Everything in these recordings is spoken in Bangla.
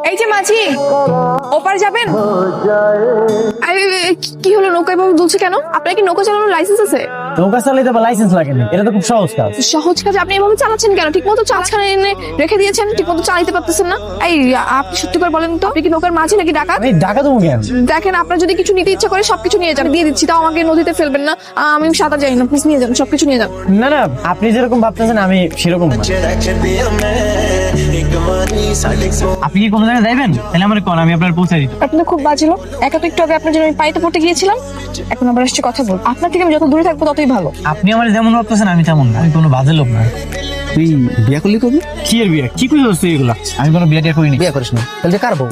এই যে মাঝি, ওপারে যাবেন? আরে কি হলো, নৌকা এভাবে দুলছে কেন? আপনার কি নৌকা চালানোর লাইসেন্স আছে? নৌকা চালাইতে বা লাইসেন্স লাগে না, এটা তো খুব সহজ কাজ। সহজ কাজ আপনি এভাবে চালাচ্ছেন কেন? ঠিক মতো চালাখানে এনে রেখে দিয়েছেন, ঠিক মতো চালাইতে পারতেছেন না। এই আপনি সত্যি করে বলেন তো, আপনি কি নৌকার মাঝি নাকি ডাকাত? আমি ডাকা দেবো কেন? দেখেন, আপনার যদি কিছু নিতে ইচ্ছা করে সবকিছু নিয়ে যান, দিয়ে দিচ্ছি, তাও আমাকে নদীতে ফেলবেন না। আমি সাঁতার জানি না, প্লিজ নিয়ে যান, সবকিছু নিয়ে যান। না না, আপনি যেরকম ভাবতেছেন আমি সেরকম না। আপনি কি কোনো জায়গায় যাইবেন? তাহলে আমার কোন, আমি আপনার পৌঁছে দিই। আপনি তো খুব বাজে লোক। একা তো একটু আগে আপনার জন্য আমি পাইতে পড়তে গিয়েছিলাম, এখন আবার আসছে কথা বল। আপনার থেকে আমি যত দূরে থাকবো ততই ভালো। আপনি আমার যেমন ভাবতেছেন আমি তেমন না, আমি কোনো বাজে লোক না। তুই বিয়ে করলি কবি? কি এর বিয়ে? কি কইছিস তুই এগুলা? আমি কোনো বিয়ে টিয়া করিনি। বিয়ে করিস না, তাহলে কার বউ?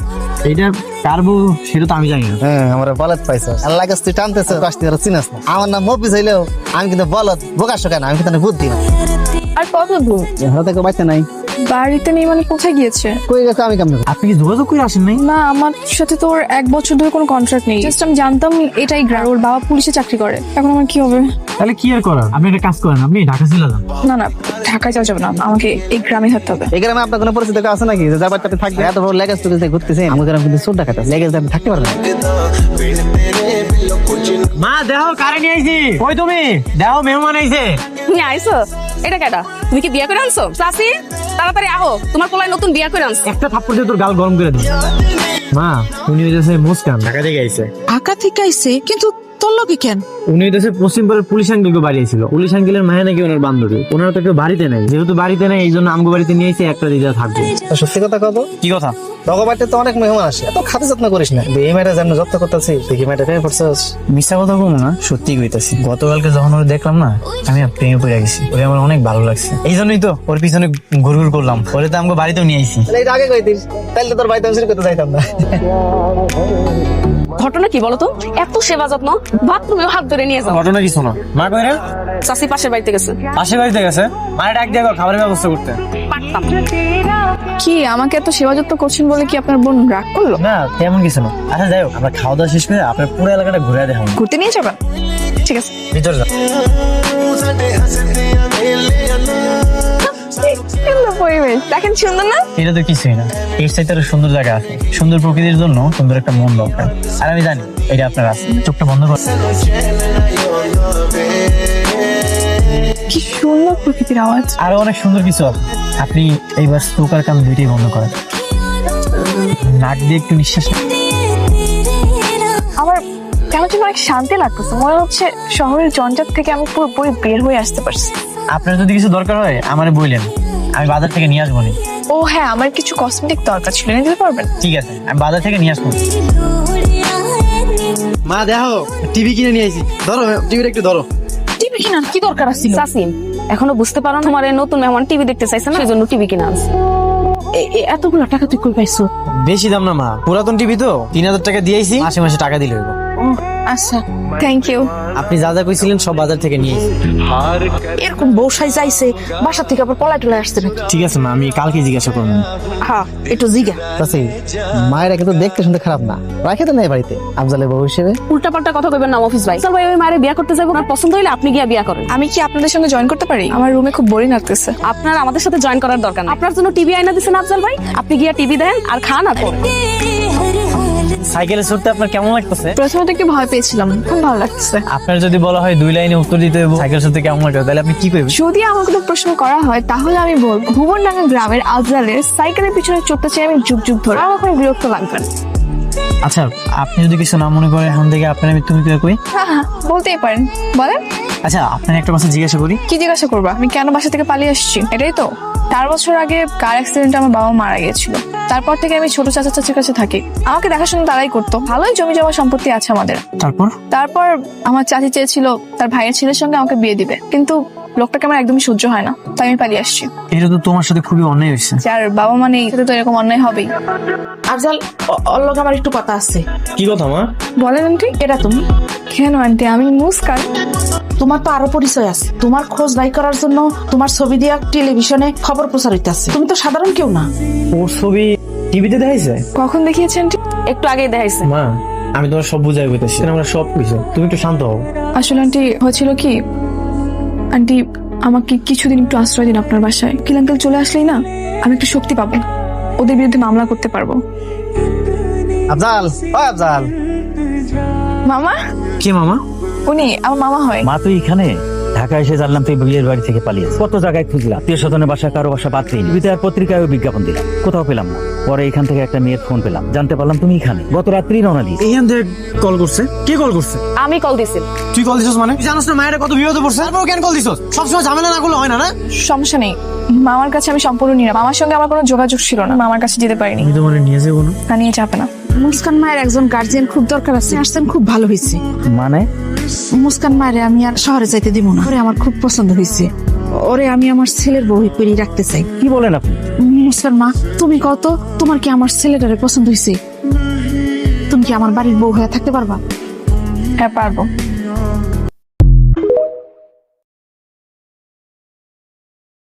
এইটা কার বউ সেটা তো আমি জানি না। হ্যাঁ, আমার বলদ পাইছ। আল্লাহ কাছ তুই টানতেছ, কাছ তুই চিনাস না। আমার নাম মফিজ হইলেও আমি কিন্তু বলদ। বোকাশ কেন? আমি কিন্তু বুদ্ধি না। আর কত দূর? হাতে বাড়িতে নাই। বাড়িতে নেই মানে কোথায় গিয়েছে? কই গেছে আমি কেমন? আপনি কি যোগাযোগ করে আসেন নাই? না, আমার সাথে তো ওর 1 বছর ধরে কোনো কন্ট্রাক্ট নেই। জাস্ট আমি জানতাম এটাই গ্রাম, ওর বাবা পুলিশে চাকরি করে। এখন আমার কি হবে? তাহলে কি আর করার, আপনি একটা কাজ করেন, আপনি ঢাকা চলে যান। না না, ঢাকায় যাওয়া যাবে না, আমাকে এই গ্রামে থাকতে হবে। এই গ্রামে আপনার কোনো পরিচিত কেউ আছে নাকি যে যার বাড়িতে থাকবে? এত বড় লেগেজ তুই ঘুরতেছেন, আমার গ্রামে কিন্তু চোর ডাকাত আছে। লেগেজ আপনি থাকতে পারবেন না। মা দেখো কারে নিয়ে আইছি। কই তুমি? দেখো মেহমান আইছে। তুমি আইছো? এটা কেডা? তুমি কি বিয়ে করে আনছো? চাচি তাড়াতাড়ি আহো, তোমার পোলায় নতুন বিয়ে করে আনছে। একটা থাপ্পড় দিয়ে তোর গাল গরম করে দিই। মা, উনি হইতেছে মুস্কান, ঢাকা থেকে আইছে। ঢাকা থেকে আইছে, কিন্তু তোর লোকে কেন? উনি হইতেছে পশ্চিমবঙ্গের পুলিশ আঙ্কেলকে বাড়ি আইছিল। পুলিশ আঙ্কেলের মায়া নাকি ওনার বান্ধবী। ওনারা তো কেউ বাড়িতে নেই, যেহেতু বাড়িতে নেই এই জন্য আমগো বাড়িতে নিয়ে এসে একটা দিদা থাকবে। সত্যি কথা কব? কি কথা? বাড়িতে তো অনেক মেহমান আসে, এত খাতে যত্ন করিস না। এই মেয়েটা যেমন যত্ন করতেছি, দেখি মেয়েটা প্রেমে পড়ছস। মিথ্যা কথা বলবো না, সত্যি কইতাছি। গতকালকে যখন ওরে দেখলাম না, আমি প্রেমে পড়ে গেছি। ওরে আমার অনেক ভালো লাগছে, এই জন্যই তো ওর পিছনে ঘুরঘুর করলাম। ওরে তো আমগো বাড়িতেও নিয়ে আইছি। তাহলে এটা আগে কইতিস, তাহলে তো তোর বাড়িতে আমি করতে যাইতাম না। ঘটনা কি বলো তো? এত সেবা যত্ন, বাথরুমেও হাত ধরে নিয়ে যাও। ঘটনা কিছু না। মা কই রে? চাচি পাশের বাড়িতে গেছে। পাশের বাড়িতে গেছে? মারে ডাক দিয়ে খাবারের ব্যবস্থা করতে। পারতাম। কি আমাকে এত সেবা যত্ন করছেন বলে কি আপনার বোন রাগ করলো? না তেমন কিছু না। আচ্ছা যাই হোক, আমরা খাওয়া দাওয়া শেষ করে আপনার পুরো এলাকাটা ঘুরে দেখাবো। ঘুরতে নিয়ে যাবেন? ঠিক আছে, ভিতরে যাও। পরিবেশ দেখেন, সুন্দর না? এটা তো কিছুই না, এর চাইতে আরো সুন্দর জায়গা আছে। সুন্দর প্রকৃতির জন্য সুন্দর একটা মন দরকার, আর আমি জানি এটা আপনার আছে। চোখটা বন্ধ করুন। কি সুন্দর প্রকৃতির আওয়াজ। আরো অনেক সুন্দর কিছু আছে। আপনি এইবার চোখ আর কান দুইটাই বন্ধ করেন, নাক দিয়ে একটু নিঃশ্বাস। আমার কেন যেন অনেক শান্তি লাগতেছে, মনে হচ্ছে শহরের জঞ্জাট থেকে আমি পুরোপুরি বের হয়ে আসতে পারছি। আপনার যদি কিছু দরকার হয় আমারে বললেন, আমি বাজার থেকে নিয়ে আসবো। ও হ্যাঁ, আমার কিছু কসমেটিক দরকার ছিল, এনে দিতে পারবেন? ঠিক আছে, আমি বাজার থেকে নিয়ে আসবো। মা দেখো, টিভি কিনে নিয়ে আইছি। ধরো টিভিটা একটু ধরো। টিভি কেনার কি দরকার আছিল? চাচি এখনো বুঝতে পারো না, তোমার এই নতুন মেহমান টিভি দেখতে চাইছে না, সেই জন্য টিভি কিনে আনছে। এতগুলো টাকা তুই কই পাইছো? বেশি দাম না মা, পুরাতন টিভি তো 3000 টাকা দিয়েছি, মাসে মাসে টাকা দিলে হইব। আচ্ছা, থ্যাংক ইউ। আপনি যা যা কইছিলেন সব বাজার থেকে নিয়ে এসেছি। এরকম বসাই যাইছে, বাসা থেকে আবার পলাই টলাই আসছে নাকি? ঠিক আছে মা, আমি কালকে জিজ্ঞাসা করবো। হ্যাঁ, একটু জিগা। চাচি, মায়েরা কিন্তু দেখতে শুনতে খারাপ না, রাখে তো নাই বাড়িতে আফজালের বউ হিসেবে। উল্টা পাল্টা কথা কইবেন না অফিস ভাই। চল ভাই, ওই মারে বিয়ে করতে যাবো, আপনার পছন্দ হইলে আপনি গিয়া বিয়ে করেন। আমি কি আপনাদের সঙ্গে জয়েন করতে পারি? আমার রুমে খুব বোরিং লাগতেছে। আপনার আমাদের সাথে জয়েন করার দরকার নেই। আপনার জন্য টিভি আইনা দিছেন আফজাল ভাই, আপনি গিয়া টিভি দেন আর খান আর পড়েন। সাইকেলে চড়তে আপনার কেমন লাগতেছে? প্রথমে একটু ভয় পেয়েছিলাম, খুব ভালো লাগতেছে। আপনার যদি বলা হয় 2 লাইনে উত্তর দিতে হবে সাইকেল চড়তে কেমন লাগে, তাহলে আপনি কি করবেন? যদি আমাকে কোনো প্রশ্ন করা হয় তাহলে আমি বলবো, ভুবনডাঙ্গা গ্রামের আফজালের সাইকেলের পিছনে চড়তে চাই আমি যুগ যুগ ধরে। আমার কোনো বিরক্ত লাগবে না। আচ্ছা, আপনি যদি কিছু না মনে করেন, এখন থেকে আপনার আমি তুমি করে কই। হ্যাঁ হ্যাঁ, বলতেই পারেন, বলেন। আচ্ছা, আপনার একটা কথা জিজ্ঞাসা করি। কি জিজ্ঞাসা করবা? আমি কেন বাসা থেকে পালিয়ে আসছি, এটাই তো। 4 বছর আগে কার অ্যাক্সিডেন্টে আমার বাবা মারা গিয়েছিল। তারপর থেকে আমি ছোট চাচা চাচির কাছে থাকি, আমাকে দেখাশোনা তারাই করতো। ভালোই জমি জমা সম্পত্তি আছে আমাদের। তারপর আমার চাচি চেয়েছিল তার ভাইয়ের ছেলের সঙ্গে আমাকে বিয়ে দিবে, কিন্তু লোকটাকে আমার একদমই সহ্য হয় না, তাই আমি পালিয়ে আসছি। এটা তো তোমার সাথে খুবই অন্যায় হয়েছে। যার বাবা মানে সাথে তো এরকম অন্যায় হবেই। আফজাল, ওর লগে আমার একটু কথা আছে। কি কথা মা? বলেন আন্টি। এটা তুমি? কেন আন্টি, আমি মুস্কান। তোমার তো আরো পরিচয় আছে। তোমার খোঁজ বাই করার জন্য তোমার ছবি দিয়া টেলিভিশনে খবর প্রচারিত আছে। তুমি তো সাধারণ কেউ না। ওর ছবি টিভিতে দেখাইছে? কখন দেখিয়েছে আন্টি? একটু আগেই দেখাইছে। মা, আমি তোমার সব বুঝাই কইতেছি, আমরা সব কইছো, তুমি একটু শান্ত হও। আসলে আন্টি হয়েছিল কি, আন্টি আমাকে কিছুদিন একটু আশ্রয় দিন আপনার বাসায়। কিল আঙ্কেল চলে আসলেই না আমি একটু শক্তি পাবো। ওদের বিরুদ্ধে মামলা করতে পারবো। আফজাল, ও আফজাল, মামা, কে মামা? উনি আমার মামা হয়। মা তুই এখানে? ঢাকা এসে জানলাম তুই বিয়ের বাড়ি থেকে পালিয়েছিস। কত জায়গায় খুঁজলাম, আত্মীয় স্বজনের বাসা, কারো বাসা বাদ দিই। টিভিতে আর পত্রিকায় বিজ্ঞাপন দিলাম, কোথাও পেলাম না। পরে এখান থেকে একটা মেয়ের ফোন পেলাম, জানতে পারলাম তুমি এখানে। গত রাত্রি রওনা দিস। এইখান থেকে কল করছে? কে কল করছে? আমি কল দিছি। তুই কল দিছস মানে? তুই জানোস না মায়ের কত বিপদে পড়ছে? তারপর কেন কল দিছস? সবসময় ঝামেলা না করলে হয় না? সমস্যা নেই, মামার কাছে আমি সম্পূর্ণ নিরাপদ। মামার সঙ্গে আমার কোনো যোগাযোগ ছিল না, মামার কাছে যেতে পারিনি। আমি তোমার নিয়ে যাবো না। না, নিয়ে যাবে না। মুস্কান মায়ের একজন গার্জিয়ান খুব দরকার আছে, আসছেন, খুব ভালো হয়েছে। মানে? মুস্কান মায়ের আমি আর শহরে যাইতে দিব না, ওরে আমার খুব পছন্দ হয়েছে। ওরে আমি আমার ছেলের বউ করে রাখতে চাই। কি বলেন আপনি? মুস্কান মা, তুমি কত, তোমার কি আমার ছেলেটারে পছন্দ হয়েছে? তুমি কি আমার বাড়ির বউ হয়ে থাকতে পারবা? হ্যাঁ, পারবো।